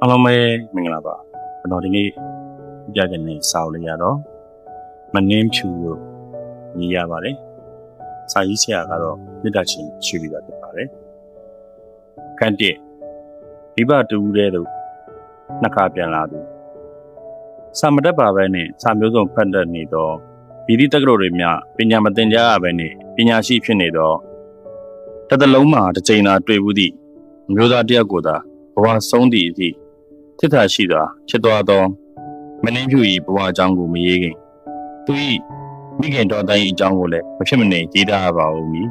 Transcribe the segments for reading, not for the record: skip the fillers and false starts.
အားလုံးပဲမင်္ဂလာပါကျွန်တော်ဒီနေ့ပြကြတဲ့စာအုပ်လေးရတော့မနှင်းဖြူလို့ညီရပါတယ်စာရေးဆရာကတော့မြစ်တာချင်းရှိပြီးသားဖြစ်ပါတယ်ခန့်တစ်ဒီဘတူတဲ့တို့နှစ်ခါပြန်လာသူစာမတက်ပါပဲနဲ့စာမျိုးစုံဖတ်တတ်နေတော့ဒီတက္ကသိုလ်တွေများပညာမသင်ကြားရပဲနဲ့ပညာရှိဖြစ်နေတော့တစ်သလုံးမှာတစ်ချိန်သာတွေ့ဘူးသည့်မျိုးသားတယောက်ကိုသာဘဝဆုံးသည့်အထိထစ်ထာရှိသာဖြစ်သွားသောမနှင်းဖြူ၏ဘဝအကြောင်းကိုမရေးခင်သူ၏မိခင်တော်တိုင်းအကြောင်းကိုလည်းမဖြစ်မနေရေးထားရပါဦးမည်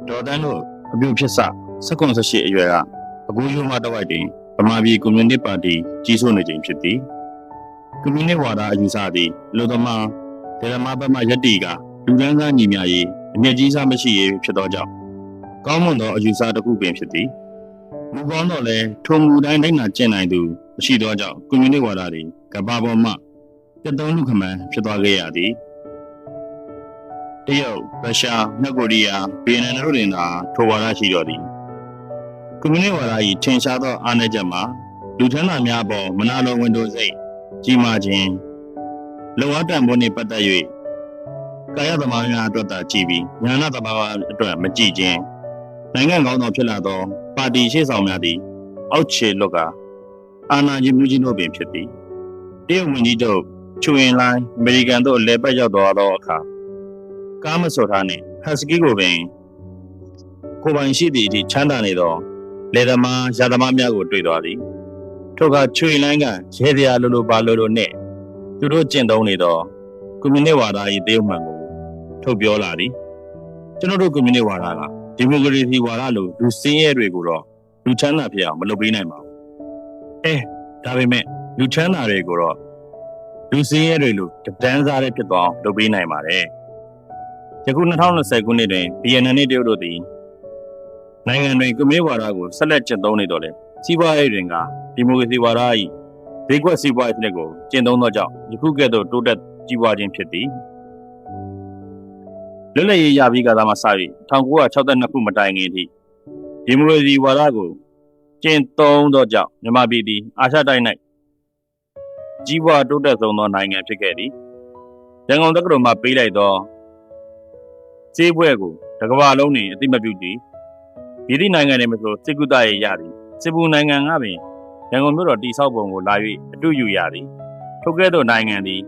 တော်တန်းတို့အပြုဖြစ်စ1918အရွယ်ကအကူရိုးမတဝိုက်တွင်ဗမာပြည်ကွန်မြူနတီပါတီကြီးစိုးနေခြင်းဖြစ်သည်ကွန်မြူနတီဝါဒအယူဆသည်လူသမားဒေသမားဘက်မှယက်တီကလူဒန်းစားညီမျှရေးအမျက်ကြီးစားမရှိရေးဖြစ်သောကြောင့်ကောင်းမွန်သောအယူဆတစ်ခုပင်ဖြစ်သည်မူကောင်းတော့လည်းထုံမူတိုင်းလိုက်နာကျင့်နိုင်သူမရှိသောကြောင့်ကွန်မြူနတီဝါဒသည်ကမ္ဘာပေါ်မှပြတ်သုံးလူခမန်းဖြစ်သွားခဲ့ရသည်တရုတ်ရုရှားမြောက်ကိုရီးယားဗီယက်နမ်တို့တွင်သာထိုဝါဒရှိတော်သည်ကွန်မြူနတီဝါဒ၏ထင်ရှားသောအားနည်းချက်မှာလူထမ်းသားများပေါ်မနာလိုဝန်တိုစိတ်ကြီးမားခြင်းလုံအားတန်ဖိုးနှင့်ပတ်သက်၍ကာယသမားများအတွက်သာကြည်ပြီးညာနာသမားအတွက်မကြည်ခြင်းနိုင်ငံကောင်းသောဖြစ်လာသောပါတီရှေ့ဆောင်များသည်အောက်ခြေလွတ်ကအာဏာကြီးမှုကြီးတို့ပင်ဖြစ်သည်တရုတ်ဝန်ကြီးချုပ်ချူရင်လိုင်းအမေရိကန်သို့လဲပတ်ရောက်သွားသောအခါကားမစော်ထားနှင့်ဟတ်စကီကိုပင်ကိုပိုင်ရှိသည့်အထိချမ်းသာနေသောလယ်သမားရာသမားများကိုတွေ့သွားသည်ထို့အခါချူရင်လိုင်းကရဲတရားလိုပါလိုနှင့်သူတို့ကျင့်သုံးနေသောကွန်မြူနတီဝါဒ၏တေးမှန်ကိုထုတ်ပြောလာသည်ကျွန်တော်တို့ကွန်မြူနတီဝါဒကဒီမိုကရေစီဝါဒလိုလူစင်းရဲတွေကိုတော့လူချမ်းသာဖြစ်အောင်မလုပ်ပေးနိုင်ပါဘူးဒါပေမဲ့လူချမ်းသာတွေကိုတော့လူစင်းရဲတွေလိုတန်းစားတဲ့ဖြစ်သွားအောင်လုပ်ပေးနိုင်ပါတယ်ယခု2020ခုနှစ်တွင်ဗီယက်နမ်နှင့်တရုတ်တို့သည်နိုင်ငံတွင်ကွန်မြူနတီဝါဒကိုဆက်လက်ကျင့်သုံးနေတော့လေစီးပွားရေးတွင်ကဒီမိုကရေစီဝါဒ၏ဈေးကွက်စီးပွားရေးစနစ်ကိုကျင့်သုံးသောကြောင့်ယခုကဲ့သို့တိုးတက်ကြီးပွားခြင်းဖြစ်သည်လွတ်လပ်ရေးရပြီးကသာမှစ၍1962ခုမတိုင်ခင်အထိဒီမိုကရေစီဝါဒကိုကျင့်သုံးသောကြောင့်မြန်မာပြည်သည်အာရှတိုက်၌ကြီးပွားတိုးတက်ဆုံးသောနိုင်ငံဖြစ်ခဲ့သည်ရန်ကုန်တက္ကသိုလ်မှပေးလိုက်သောဈေးပွဲကိုတစ်ကမ္ဘာလုံးတွင်အသိမှတ်ပြုသည်ဒီသည့်နိုင်ငံတွေမဆိုစစ်ကူတရေးရသည်စစ်ဘူးနိုင်ငံကပင်ရန်ကုန်မြို့တော်တည်ဆောက်ပုံကိုလာ၍အတူယူရသည်ထိုကဲ့သို့နိုင်ငံသည်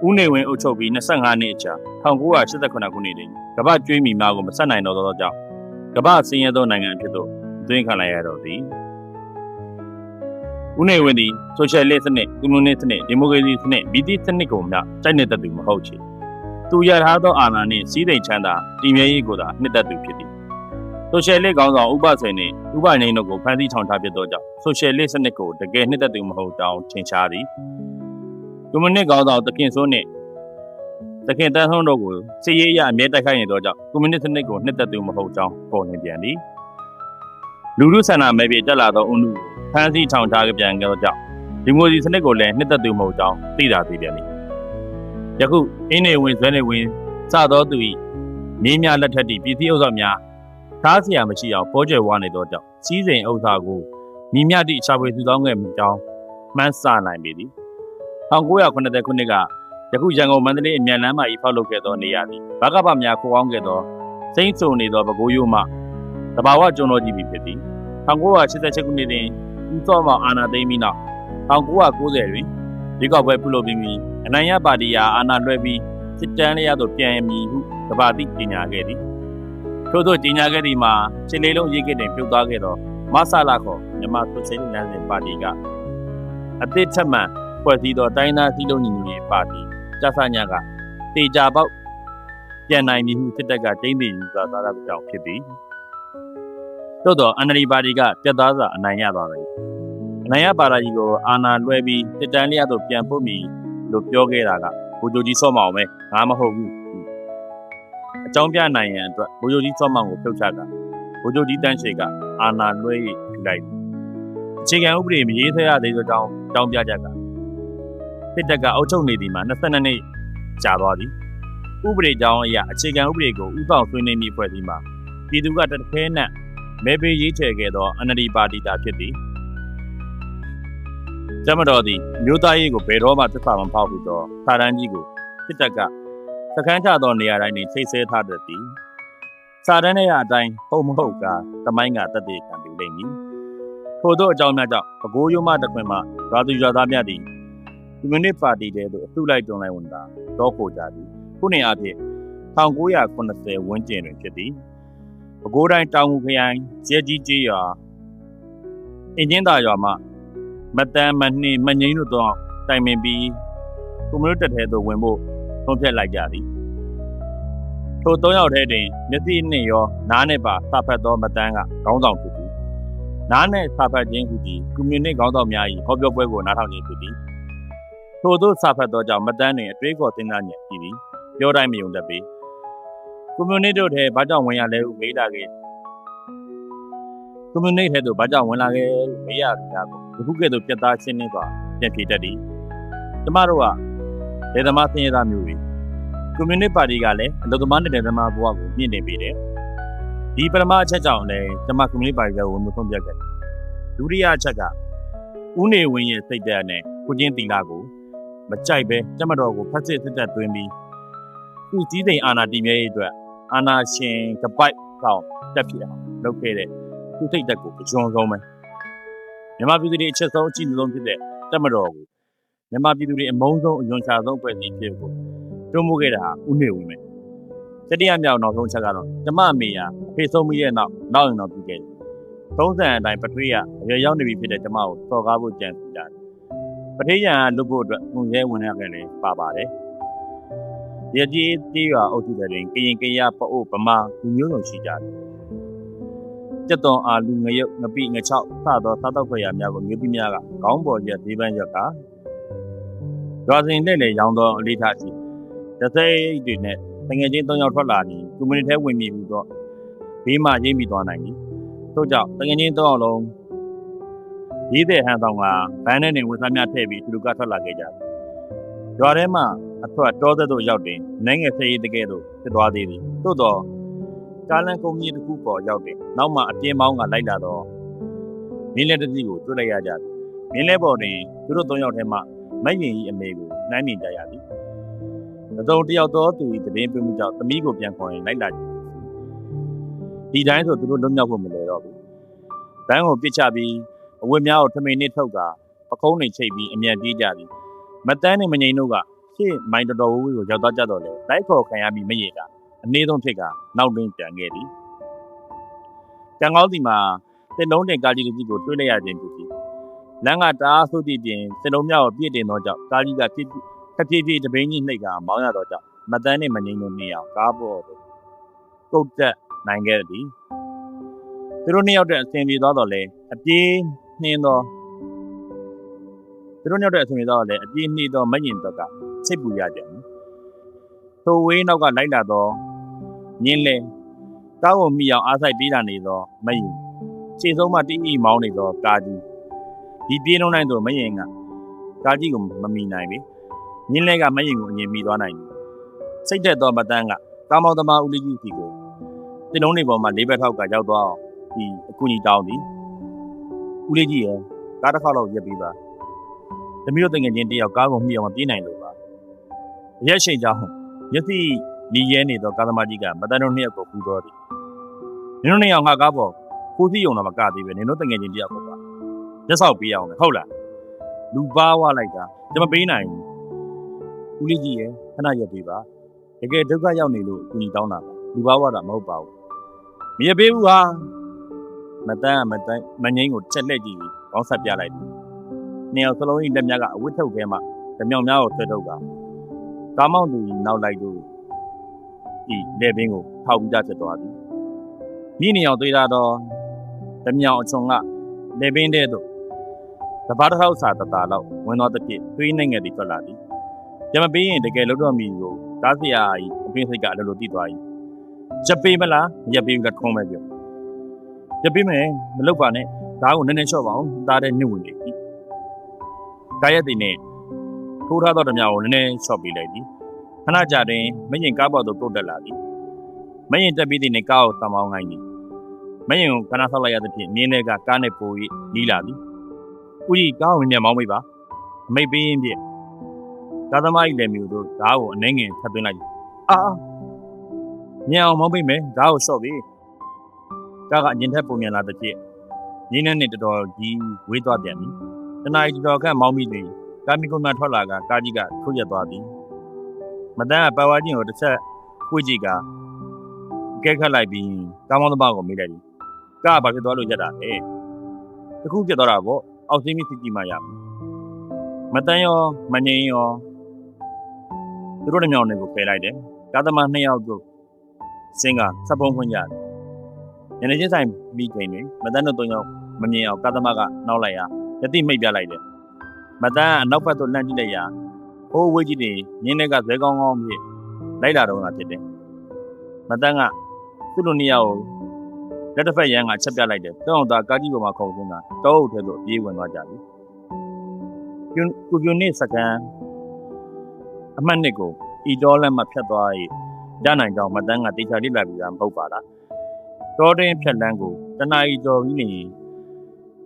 ဦးနေဝင်းအုပ်ချုပ်ပြီး25နှစ်အကြာ1989ခုနှစ်တွင်ကမ္ဘာကျွေးမီများကိုမဆက်နိုင်တော့သောကြောင့်ကမ္ဘာဆင်းရဲသောနိုင်ငံအဖြစ်သို့သွင်းခံလိုက်ရတော့သည်ဦးနေဝင်းသည်ဆိုရှယ်လစ်စနစ်ကွန်မြူနတီစနစ်ဒီမိုကရေစီစနစ်ဗီတီစနစ်ကိုမျှကြိုက်နေတဲ့သူမဟုတ်ချေသူရထားသောအာဏာနှင့်စီးစိမ်ချမ်းသာတည်မြဲရေးကိုသာနှစ်သက်သူဖြစ်သည်ဆိုရှယ်လစ်ခေါင်းဆောင်ဥပစေနှင့်ဥပနေတို့ကိုဖန်ဆီးထောင်ထားဖြစ်သောကြောင့်ဆိုရှယ်လစ်စနစ်ကိုတကယ်နှစ်သက်သူမဟုတ်ကြောင်းထင်ရှားသည်ကွန်မြူနတီခေါင်းဆောင်သခင်စိုးနှင့်သခင်တန်းဆုံးတို့ကိုစစ်ရေးအရအမြဲတိုက်ခိုက်နေသောကြောင့်ကွန်မြူနတီစနစ်ကိုနှစ်သက်သူမဟုတ်ကြောင်းပေါ်နေပြန်သည်လူထုဆန္ဒမဲပြေတက်လာသောအုံနုကိုဖန်ဆီးထောင်ထားပြန်သောကြောင့်ဒီမိုကရေစီစနစ်ကိုလည်းနှစ်သက်သူမဟုတ်ကြောင်းသိတာသိပြန်သည်ယခုအင်းနေဝင်ဇွဲနေဝင်စသောသူ၏မြေများလက်ထက်သည့်ပြည်စည်းဥစ္စာများသားစရာမရှိအောင်ပေါ်ကျယ်ဝါနေသောကြောင့်စီးစိမ်ဥစ္စာကိုညီမျှသည့်ရှာဖွေစုဆောင်းခဲ့မှုကြောင်းမှန်းဆနိုင်ပေသည်1980ခုနှစ်ကယခုရန်ကုန်မန္တလေးအမြန်လမ်းမကြီးဖောက်လုပ်ခဲ့သောနေရာသည်ဗကပများခိုးအောင်ခဲ့သောစိမ့်စုံနေသောပဲခူးရိုးမှတဘာဝကျွန်းတော်ကြီးဖြစ်သည်1988ခုနှစ်တွင်ဦးစောမောင်အာဏာသိမ်းပြီးနောက်1990တွင်ဒီကောက်ပွဲပြုလုပ်ပြီးအနိုင်ရပါတီအားအာဏာလွှဲပြီးစစ်တမ်းလျက်သို့ပြန်မည်ဟုကမ္ဘာသိကြေညာခဲ့သည်ထို့သောကြေညာခဲ့သည်မှာခြေလေးလုံးရေးခဲ့တွင်ပြုတ်သွားခဲ့သောမဆလာခေါ်မြန်မာဆိုရှယ်လစ်လမ်းစဉ်ပါတီကအသစ်ထက်မှန်ဖွဲ့စည်းသောတိုင်းသားစည်းလုံးညီညွတ်ရေးပါတီကျဆညကတေချာပေါက်ပြန်နိုင်မည်ဟုစစ်တပ်ကကျင်းပယူဆထားသောကြောင့်ဖြစ်သည်သို့သော NLD ပါတီကပြတ်သားစွာအနိုင်ရသွားသည်အနိုင်ရပါတီကိုအာဏာလွှဲပြီးစစ်တမ်းလျက်သို့ပြန်ပို့မည်လို့ပြောခဲ့တာကဗိုလ်ချုပ်ကြီးစောမောင်ပဲငါမဟုတ်ဘူးအကြောင်းပြနိုင်ရန်အတွက်ဗိုလ်ချုပ်ကြီးစောမောင်ကိုဖြုတ်ချတာဗိုလ်ချုပ်ကြီးတန်းရှိကအာဏာလွှဲ၍ယူလိုက်အခြေခံဥပဒေမရေးဆွဲရသေးသောကြောင့်တောင်းပြချက်ကစစ်တပ်ကအုပ်ချုပ်နေသည်မှာ22နှစ်ကြာသွားသည်ဥပဒေကြောင်းအရအခြေခံဥပဒေကိုဥပဒေဆွေးနွေးမိဖွဲ့ပြီးမှပြည်သူကတစ်ခဲနက်မဲပေးရေးချယ်ခဲ့သော NLD ပါတီသာဖြစ်သည် ကျမတော်သည်မြို့သားရေးကိုဘယ်တော့မှသစ္စာမဖောက်ဘူးသောစာတန်းကြီးကိုစစ်တပ်ကစခန်းချသောနေရာတိုင်းတွင်ချိတ်ဆဲထားတတ်သည်စာတန်းထဲအတိုင်းဟုတ်မဟုတ်ကသမိုင်းကတသက်ခံပြီးလိမ့်မည်ထို့သောအကြောင်းများကြောင့်ပဲခူးရိုးမတခွင်မှရွာသူရွာသားများသည်ကွန်မြူနစ်ပါတီတဲသို့အစုလိုက်တွန်းလိုက်ဝင်တာတော့ပို့ကြသည်ခုနှစ်အဖြစ်1980ဝန်းကျင်တွင်ဖြစ်သည်ပဲခူးတိုင်းတောင်ငူခရိုင်ကျဲကြီးကျေးရွာအင်းချင်းသာရွာမှမတန်းမနှင်းမငိမ့်တို့သောတိုင်ပင်ပြီးကွန်မြူနစ်တပ်ထဲသို့ဝင်ဖို့ဆုံးဖြတ်လိုက်ကြသည်ထို၃ယောက်ထဲတွင်မျက်စိနှင့်ရောနားနှင့်ပါစာဖတ်သောမတန်းကခေါင်းဆောင်ဖြစ်သည်နားနှင့်စာဖတ်ခြင်းဟူသည်ကွန်မြူနစ်ခေါင်းဆောင်များ၏ဟောပြောပွဲကိုနားထောင်ခြင်းဖြစ်သည်ထိုသို့စာဖတ်သောကြောင့်မတန်းတွင်အတွေးခေါ်စဉ်းစားဉာဏ်ရှိသည်ပြောတိုင်းမယုံတတ်ပေကွန်မြူနစ်တို့ထဲဘာကြောင့်ဝင်ရလဲဟုမေးလာခဲ့ကွန်မြူနစ်ထဲသို့ဘာကြောင့်ဝင်လာခဲ့လို့မေးရတာကိုအခုကဲ့သို့ပြတ်သားရှင်းလင်းစွာပြန်ဖြေတတ်သည်ကျမတို့ကဒေသမားစင်ရသားမျိုးတွေကွန်မြူနစ်ပါတီကလည်းအလုပ်သမားနဲ့ဒေသမားဘဝကိုမြင့်တင်ပေးတယ်ဒီပထမအချက်ကြောင့်လည်းကျမကွန်မြူနစ်ပါတီကဝင်မှုဆုံးဖြတ်ခဲ့တယ်ဒုတိယအချက်ကဦးနေဝင်းရဲ့စိတ်ဓာတ်နဲ့ကိုချင်းတီလာကိုမကြိုက်ပဲကျမတော်ကိုဖက်စစ်စစ်တပ်သွင်းပြီးသူ့ကြီးစိန်အာဏာတည်မြဲရေးအတွက်အာဏာရှင်ကပိုက်ဆောင်တက်ဖြစ်အောင်လုပ်ခဲ့တဲ့သူ့စိတ်ဓာတ်ကိုအကျွမ်းဆုံးပဲမြန်မာပြည်သူတွေအချက်ဆုံးအကြည့်ဆုံးဖြစ်တဲ့ကျမတော်ကိုမြန်မာပြည်သူတွေအမုန်းဆုံးအယွန်ချဆုံးဖွဲ့စည်းဖြစ်ဖို့တွန်းမိုးခဲ့တာဦးနေဝင်းပဲတတိယမြောက်နောက်ဆုံးချက်ကတော့ကျမအမေယာအဖေဆုံးပြီးတဲ့နောက်ရင်တော့ပြီးခဲ့တယ်သုံးဆန်အတိုင်းပထွေးရအရွယ်ရောက်နေပြီဖြစ်တဲ့ကျမကိုစော်ကားဖို့ကြံစီကြတယ်ပထေးရန်ကလွတ်ဖို့အတွက်ငုံရဲဝင်ရခဲ့တယ်ပါပါတယ်ရကြီးတီးရွာအုပ်စုတွင်ကရင်ကရပအို့ဗမာလူမျိုးစုံရှိကြတယ်ကျက်သွန်အာလူငရုတ်ငပိငချောက်စသောစားတော့ခွေရများကိုမြို့ပြည်များကခေါင်းပေါ်ရက်ဒီပန်းရက်ကရွာစဉ်နဲ့လည်းရောင်းသောအလေးထားရှိတစိမ့်တွေနဲ့တငယ်ချင်း၃ယောက်ထွက်လာပြီးကွန်မြူနတီထဲဝင်ပြီးတော့ဘေးမှရိမ့်ပြီးသွားနိုင်ပြီထို့ကြောင့်တငယ်ချင်း၃ယောက်လုံးရေးတဲ့ဟန်ဆောင်ကဘန်းနဲ့ဝင်စားများထည့်ပြီးသူတို့ကထွက်လာခဲ့ကြတယ်ရွာထဲမှာအထွက်တောသက်တို့ရောက်တယ်နိုင်ငံဆေးရည်တကယ်တော့ဖြစ်သွားသေးတယ်သို့တော့ကားလန်ကုမ္ပဏီတစ်ခုပေါ်ရောက်တယ်နောက်မှအပြင်းပေါင်းကလိုက်လာတော့မင်းလက်တစ်စီးကိုတွေ့လိုက်ရကြတယ်မင်းလက်ပေါ်တွင်သူတို့၃ယောက်ထဲမှာမယင်ကြီးအမေကိုနှမ်းနေကြရသည်အစုံတယောက်သောသူ၏တည်င်းပြမှုကြောင့်သမီးကိုပြန်ခေါ်ရင်လိုက်လာကြဒီတိုင်းဆိုသူတို့လွတ်မြောက်ဖို့မလွယ်တော့ဘူးဘန်းကိုပစ်ချပြီးအဝတ်များကိုထမိန်နဲ့ထုတ်ကာပကုံးတွေချိတ်ပြီးအမြန်ပြေးကြသည်မတန်းနဲ့မငိန်တို့ကရှေ့မိုင်းတော်တော်ဝူးကိုရောက်သွားကြတော့လေလိုက်ခေါ်ခံရပြီးမရေတာအနည်းဆုံးဖြစ်ကနောက်တွင်ပြန်ခဲ့သည်တန်ကောင်းစီမှာစစ်လုံးတင်ကားကြီးတစ်စီးကိုတွေ့လိုက်ရခြင်းဖြစ်သည်လမ်းကတအားဆုပ်တည်ပြင်စစ်လုံးများကိုပြည့်တင်သောကြောင့်ကားကြီးကဖြည်းဖြည်းတပိန်းကြီးနှိပ်ကမောင်းရတော့ကြောင့်မတန်းနဲ့မငိန်တို့နေအောင်ကားပေါ်သို့ကုတ်တက်နိုင်ခဲ့သည်သူတို့နှစ်ယောက်တည်းအဆင်ပြေသွားတော့လေအပြေးနှင်းသောသူတို့နှစ်ယောက်တည်းအဆင်ပြေသွားတော့လေအပြေးနှီးသောမယင်တော့ကစိတ်ပူရကြတယ်ထိုဝေးနောက်ကလိုက်လာသောညင်းလဲကားကိုမိအောင်အားဆိုင်ပြေးလာနေသောမယင်ခြေဆုံးမှတိတိမောင်းနေသောကားကြီးဒီပြေးနှုံးနိုင်သောမယင်ကကားကြီးကိုမမီနိုင်ပြီညင်းလဲကမယင်ကိုအငြင်းမိသွားနိုင်ပြီစိတ်သက်သောမတန်းကကားမောင်းသမားဦးလေးကြီးစီကိုဒီလုံးတွေပေါ်မှာလေးဘက်ထောက်ကရောက်သွားအောင်ဒီအကူကြီးတောင်းသည်ဦးလေးကြီးရဲ့ကားတစ်ခေါက်လောက်ရက်ပြီးပါသမီးတို့တငယ်ချင်းတယောက်ကားကိုမှီအောင်မပြေးနိုင်လို့ပါရက်ရှိန်ကြောင်းမျက်စိလီရဲနေသောကားသမားကြီးကမတန်းတို့နှစ်ယောက်ကိုပူတော်သည်နင်တို့နှစ်ယောက်ငါကားပေါ်ကိုစီးုံတော့မကသေးပဲနင်တို့တငယ်ချင်းတယောက်ပေါ့ပါရက်ဆောက်ပေးအောင်လေဟုတ်လားလူပါဝလိုက်တာကျွန်မပေးနိုင်ဘူးဦးလေးကြီးရဲ့ခဏရက်ပေးပါတကယ်ဒုက္ခရောက်နေလို့အကူကြီးတောင်းတာပါလူပါဝတာမဟုတ်ပါဘူးမရပေးဘူးဟာမတန်းမငိမ့်ကိုချက်လက်ကြည့်ပြီးခေါင်းဆက်ပြလိုက်တယ်နှစ်ယောက်စလုံး၏လက်များကအဝတ်ထုတ်ထဲမှဓမြောင်များကိုဆွဲထုတ်ကကားမောင်းသူကြီးနောက်လိုက်လို့ဒီလက်ပင်ကိုထောက်ပြီးသားဖြစ်သွားသည်မိနေအောင်တွေ့တာတော့ဓမြောင်အချုံကလက်ပင်တဲ့သို့တပတ်တစ်ခေါက်စာတတာလောက်ဝင်သွားတဲ့ပြည့်သွေးနိုင်ငံတည်ထွက်လာသည်ကြမပေးရင်တကယ်လို့တော့မိကိုကားစရာကြီးအပင်းစိတ်ကအလိုလိုတိသွား၏ချက်ပေးမလားမရက်ပေးဘူးကထုံးပဲပြောရက်ပေးမယ်မလုပ်ပါနဲ့ဒါကိုနည်းနည်းလျှော့ပါအောင်သားတဲ့နှုတ်ဝင်နေပြီကားရက်တင်နဲ့ထိုးထားသောဓမြောင်ကိုနည်းနည်းလျှော့ပေးလိုက်သည်ခဏကြာတွင်မရင်ကားပေါ်သို့ပုတ်တက်လာသည်မရင်တက်ပြီးတဲ့နေ့ကားကိုတမောင်းခိုင်းသည်မရင်ကိုခဏဆောက်လိုက်ရသဖြင့်မြင်းထဲကကားနဲ့ပို၍နီးလာသည်ဦးကြီးကားကိုမြန်မောင်းမိပါ မိတ်ပေးရင်ဖြင့်ကာသမားကြီးလည်းမျိုးတို့ဓာတ်ကိုအနေငယ်ထပ်သွင်းလိုက်အာညံအောင်မောင်းပိတ်မယ်ဓာတ်ကိုလျှော့ပြီကားကအရင်ထက်ပုံမြန်လာတဲ့ဖြစ်ရင်းနဲ့တော်တော်ကြီးဝေးသွားပြန်ပြီတနားကြီးတော်ခန့်မောင်းပြီးပြီကာမီကွန်မှထွက်လာကကားကြီးကထုတ်ရက်သွားပြီမတန်းကပါဝါချင်းကိုတစ်ချက်ဝှေ့ကြည့်ကကဲခတ်လိုက်ပြီးကားမောင်းသမားကိုမေးလိုက်တယ်ကားဘာဖြစ်သွားလို့ရက်တာလဲတခုပြတ်သွားတာပေါ့အောက်စင်းပြီးစစ်ကြည့်မှရမယ်မတန်းရောမငိမ့်ရောသူတို့နှစ်ယောက်နဲ့ကိုဖယ်လိုက်တယ်ကားသမားနှစ်ယောက်တို့စင်းကစပ်ပုံးခွင့်ရတယ်ညနေချင်းဆိုင်ပြီးချိန်တွင်မတန်းတို့သုံးယောက်မမြင်အောင်ကားသမားကနောက်လိုက်ရယတိမိတ်ပြလိုက်တယ်မတန်းအနောက်ဘက်သို့လှမ်းကြည့်လိုက်ရဟိုးဝေးကြီးတွေညင်းတွေကဇဲကောင်းကောင်းဖြစ်လိုက်လာတော့တာဖြစ်တယ်မတန်းကသူ့လိုနှစ်ယောက်လက်တစ်ဖက်ရန်ကချက်ပြလိုက်တယ်တောင်းတာကားကြီးပေါ်မှာခုံသွင်းတာတောအုပ်ထဲသို့ပြေးဝင်သွားကြပြီကုနေစကန်အမှတ်နှစ်ကိုဤတော်လက်မှဖြတ်သွား၏ရနိုင်ကြောင်းမတန်းကတေချာလိလာပြီးတာမဟုတ်ပါလားတောတွင်ဖြတ်လန်းကိုတနာရီကျော်ပြီးနေ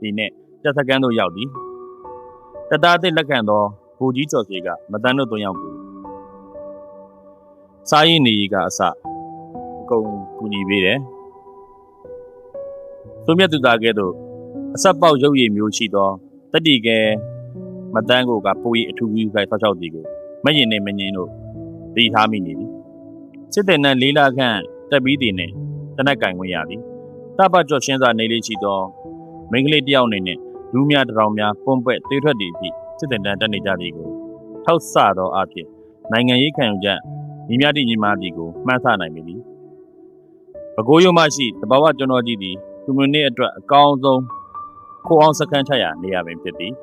ဒီနဲ့တက်စကန်တို့ရောက်သည်တသားသစ်လက်ခံသောဘူကြီးကျော်စီကမတန်းတို့သုံးယောက်ကိုစားရည်နေရီကအစအကုန်ကူညီပေးတယ်သူမြတ်သူသားကဲ့သို့အဆက်ပေါက်ရုပ်ရည်မျိုးရှိသောတတိကဲမတန်းကိုကပိုးရီအထူးကြီးဆိုင်ဆောက်ရှောက်သည်ကိုမရင်နဲ့မငင်းတို့တည်ထားမိနေသည်စစ်တဲ့နဲ့လေးလာခန့်တက်ပြီးတည်နဲ့တနက်ကင်ဝင်ရသည်တပတ်ကျော်ရှင်းစွာနေလေးရှိသောမိန်းကလေးတယောက်အနေနဲ့လူများတရောင်များပုံပွက်သေးထွက်တည်ပြီးစစ်တဲ့တန်းတက်နေကြသည်ကိုထောက်ဆသောအဖြစ်နိုင်ငံရေးခံယူချက်ညီမြတိညီမတီကိုမှန်းဆနိုင်ပြီပဲခူးရုံမရှိတဘာဝကျွန်တော်ကြီးသည်သူမင်းအတွက်အကောင်းဆုံးခိုးအောင်စခန်းချရာနေရာပင်ဖြစ်သည်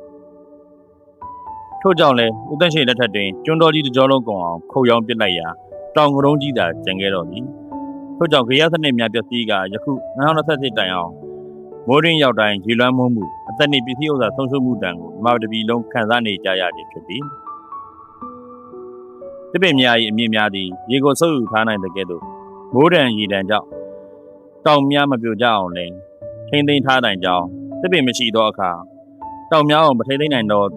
ထို့ကြောင့်လည်းဦးတန်းရှိလက်ထက်တွင်ကျွန်းတော်ကြီးတစ်ကြောလုံးကုန်အောင်ခုတ်ရောင်းပစ်လိုက်ရာတောင်ကရုံးကြီးသာကျန်ခဲ့တော့သည်ထို့ကြောင့်ခေယစနစ်များပျက်စီးကယခု2027တိုင်အောင်မိုးရင်းရောက်တိုင်းရေလွှမ်းမှုအသက်နှင့်ပစ္စည်းဥစ္စာဆုံးရှုံးမှုတန်ကိုမြန်မာတပြည်လုံးခံစားနေကြရခြင်းဖြစ်သည်တပည့်များ၏အမြင့်များသည်ရေကိုဆုပ်ယူထားနိုင်တဲ့ကဲ့သို့မိုးတန်ရေတန်ကြောင့်တောင်များမပြိုကျအောင်လည်းထိမ့်သိမ်းထားနိုင်ကြောင်းတပည့်မရှိသောအခါတောင်များအောင်မထိမ့်သိမ်းနိုင်တော့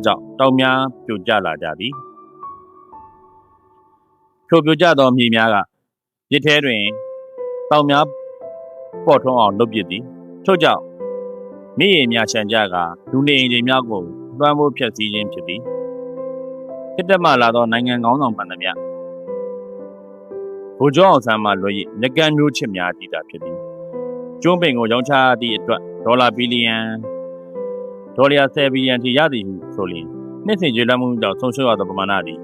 ကြောင့်တောင်များပြိုကျလာကြသည်ထိုပြိုကျသောမြေများကရစ်ထဲတွင်တောင်များပေါ်ထွန်းအောင်လုပ်ပစ်သည်ထို့ကြောင့်မြေရည်များရှမ်းကြကလူနေအိမ်တွေများကိုလွှမ်းမိုးဖျက်ဆီးခြင်းဖြစ်သည်စစ်တပ်မှလာသောနိုင်ငံကောင်းဆောင်မှန်သမျှဗိုလ်ချုပ်အောင်ဆန်းမှလွှဲ၍လက်ကမ်းမျိုးချစ်များတည်တာဖြစ်သည်ကျွန်းပင်ကိုရောင်းချသည့်အတွက်ဒေါ်လာဘီလီယံ10ဘီလီယံထိရသည်ဟုဆိုလျှင်နှစ်စဉ်ကျွေးလမ်းမှုကြောင့်ဆုံးရှုံးရသောပမာဏသည်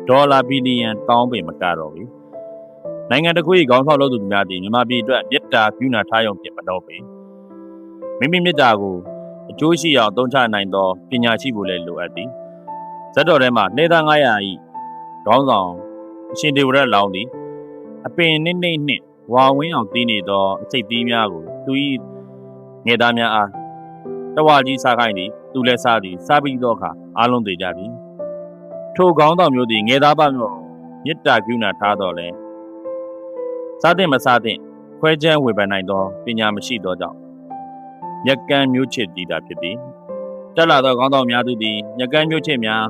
ဒေါ်လာဘီလီယံတောင်းပင်မကတော့ဘူးနိုင်ငံတစ်ခု၏ခေါင်းဆောင်လုပ်သူများသည်မြန်မာပြည်အတွက်မြစ်တာပြုနာထားရုံဖြင့်မတော့ပေမိမိမြစ်တာကိုအကျိုးရှိအောင်သုံးချနိုင်သောပညာရှိဖို့လည်းလိုအပ်သည်ဇက်တော်ထဲမှနှဲသား900၏ခေါင်းဆောင်အရှင်ဒေဝရတ်လောင်းသည်အပင်နှင့်နှင့်ဝါဝင်းအောင်တီးနေသောအစိတ်သီးများကိုသူ၏ငယ်သားများအားတဝါကြီးစားခိုင်းသည်သူလည်းစားသည်စားပြီးသောအခါအားလုံးသိကြသည်ထိုခေါင်းဆောင်မျိုးသည်ငယ်သားပမျိုးမြစ်တာပြုနာထားတော်လဲစားတဲ့မစားတဲ့ခွဲချမ်းဝေဖန်နိုင်သောပညာမရှိသောကြောင့်ညက်ကန်းမျိုးချစ်တည်တာဖြစ်သည်တက်လာသောခေါင်းဆောင်များသူသည်ညက်ကန်းမျိုးချစ်များ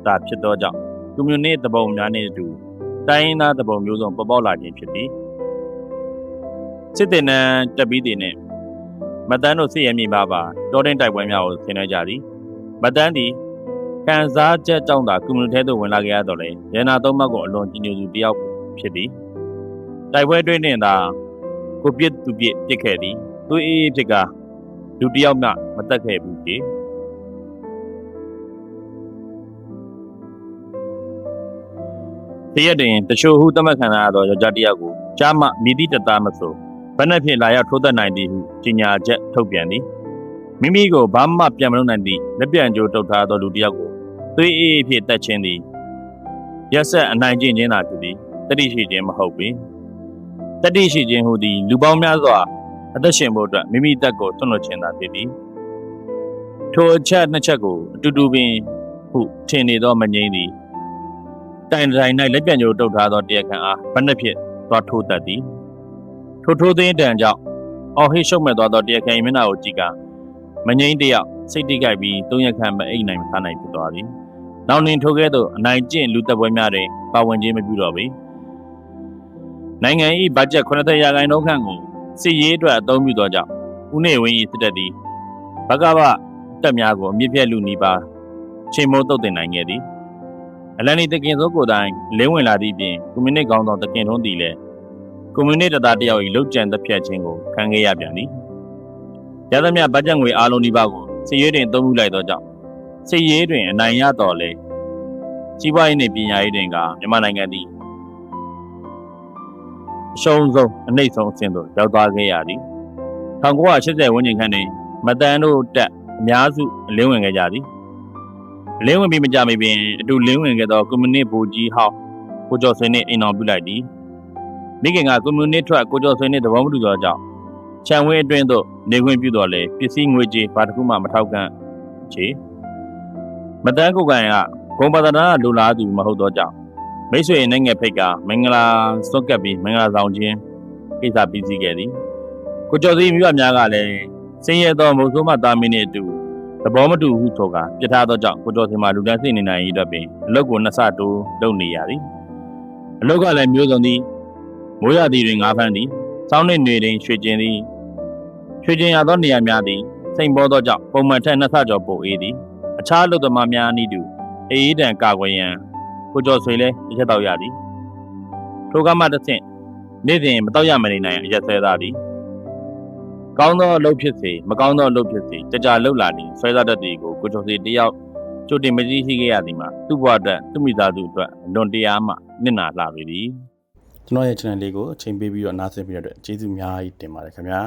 သာဖြစ်သောကြောင့်ကွန်မြူနစ်တပုံများနှင့်အတူတိုင်းရင်းသားတပုံမျိုးစုံပေါ်ပေါက်လာခြင်းဖြစ်သည်စစ်တင်နန်းတက်ပြီးတင်နှင့်မတန်းတို့စစ်ရမြေပါတောတင်းတိုက်ပွဲများကိုဆင်နွှဲကြသည်မတန်းသည်ကန်စားချက်ကြောင့်သာကွန်မြူနစ်ထဲသို့ဝင်လာခဲ့ရတော့လေရနာသုံးမှတ်ကိုအလွန်ကြီးညိုသူတယောက်ဖြစ်သည်တိုက်ပွဲတွင်သာကိုပြစ်သူပြစ်ပစ်ခဲ့သည်သူအေးဖြစ်ကလူတယောက်မှမတက်ခဲ့ဘူးလေတရက်တွင်တချို့ဟုသတ်မှတ်ခံရသောယောက်ျားတယောက်ကိုကြားမှမိသည့်တသားမဆိုဘယ်နှဖြင့်လာရောက်ထိုးသက်နိုင်သည်ဟုကြေညာချက်ထုတ်ပြန်သည်မိမိကိုဘာမှပြန်မလုပ်နိုင်သည့်လက်ပြန်ကြိုးတုပ်ထားသောလူတယောက်ကိုသွေးအေးဖြင့်တက်ခြင်းသည်ရက်ဆက်အနိုင်ကျင့်ခြင်းသာဖြစ်သည်တတိရှိခြင်းမဟုတ်ပေတတိရှိခြင်းဟူသည်လူပေါင်းများစွာအသက်ရှင်ဖို့အတွက်မိမိတက်ကိုသွန့်လွှတ်ခြင်းသာဖြစ်သည်ထိုအချက်နှစ်ချက်ကိုအတူတူပင်ဟုထင်နေသောမငြိမ်းသည်တိုင်တိုင်း၌လက်ပြန်ကြိုးတုပ်ထားသောတရားခံအားဘယ်နှဖြင့်သွားထိုးတတ်သည်ထိုးသိမ်းတံကြောင့်အော်ဟစ်ရှုံ့မဲ့သွားသောတရားခံမျက်နှာကိုကြည့်ကမငြိမ်းတယောက် စိတ်တိကြိုက်ပြီး3ရက်ခန့်မအိမ်နိုင်မထားနိုင်ဖြစ်သွားသည်။နောက်နှင်ထိုကဲ့သို့အနိုင်ကျင့်လူသက်ပွဲများတွင်ပါဝင်ခြင်းမပြုတော့ပေ။နိုင်ငံ၏ဘတ်ဂျက်80%ခန့်ကိုစစ်ရေးအတွက်အသုံးပြုသောကြောင့်ဦးနေဝင်း၏စစ်တပ်သည်ဘကဗတပ်များကိုအမြင့်ပြတ်လူနီးပါးချိန်မိုးတုတ်တင်နိုင်ခဲ့သည်။အလန်နီတကင်စိုးကိုယ်တိုင်လင်းဝင်လာသည့်ပြင်ကွန်မြူနစ်ခေါင်းဆောင်တကင်ထုံးသည်လည်းကွန်မြူနစ်တပ်သားတယောက်၏လုပ်ကြံတပ်ဖြတ်ခြင်းကိုခံခဲ့ရပြန်သည်။ရသမျှဘတ်ဂျက်ငွေအားလုံးဒီပါကိုစစ်ရေးတွင်အသုံးပြုလိုက်သောကြောင့်စစ်ရေးတွင်အနိုင်ရတော်လဲစီးပွားရေးနှင့်ပညာရေးတွင်ကမြန်မာနိုင်ငံသည်အရှုံးဆုံးအနှိမ့်ဆုံးအဆင့်သို့ရောက်သွားခဲ့ရသည်1980ဝန်းကျင်ခန့်တွင်မတန်တို့တက်အများစုအလင်းဝင်ခဲ့ကြသည်အလင်းဝင်ပြီးမကြမီပင်အတူလင်းဝင်ခဲ့သောကွန်မြူနစ်ဗိုလ်ကြီးဟောင်းကိုကျော်ဆွေနှင့်အိမ်တော်ပြုလိုက်သည်မိခင်ကကွန်မြူနစ်ထွက်ကိုကျော်ဆွေနှင့်သဘောမတူသောကြောင့်ခြံဝင်းအတွင်းသို့နေခွင့်ပြုတော်လဲပစ္စည်းငွေကြေးဘာတစ်ခုမှမထောက်ကန်ချေမတန်းကိုကန်ကဂုံပါဒနာလူလားသူမဟုတ်သောကြောင့်မိတ်ဆွေနိုင်ငံဖိတ်ကမင်္ဂလာစွန့်ကပ်ပြီးမင်္ဂလာဆောင်ခြင်းကိစ္စပြီးစီးခဲ့သည်ကိုကျော်စီမိဘများကလည်းစင်ရသောမုံဆိုးမသားမင်းနှင့်အတူသဘောမတူဟုဆိုကပြစ်ထားသောကြောင့်ကိုကျော်စီမှာလူတန်းစိတ်နေနိုင်ရတဲ့ပင်အလုတ်ကိုနှစ်ဆတိုးလုပ်နေရသည်အလုတ်ကလည်းမျိုးစုံသည်မိုးရသည်တွင်ငါးဖမ်းသည်စောင်းနှင့်နေတွင်ရွှေကျင်သည်ရွှေကျင်ရသောနေရာများသည်စိန်ပေါ်သောကြောင့်ပုံမှန်ထက်နှစ်ဆကျော်ပိုအေးသည်အခြားလူသမားများနည်းတူအေးတံကာကွယ်ရန်ကိုကျော်ဆွေလည်းတစ်ချက်တော့ရသည်ထိုကမှတစ်ဆင့်နေ့စဉ်မတော့ရမနေနိုင်အရက်ဆွဲသားသည်ကောင်းသောအလုပ်ဖြစ်စေမကောင်းသောအလုပ်ဖြစ်စေကြာလှုပ်လာသည်ဆွဲသားတတ်သည်ကိုကိုကျော်ဆွေတယောက်ကြိုတင်မကြီးရှိခဲ့ရသည်မှာသူ့ဘဝအတွက်သူ့မိသားစုအတွက်လွန်တရားမှနစ်နာလှပေသည်ကျွန်တော်ရဲ့ channel လေးကိုအချိန်ပေးပြီးတော့နားဆင်ပြီးတော့ကျေးဇူးအများကြီးတင်ပါတယ်ခင်ဗျာ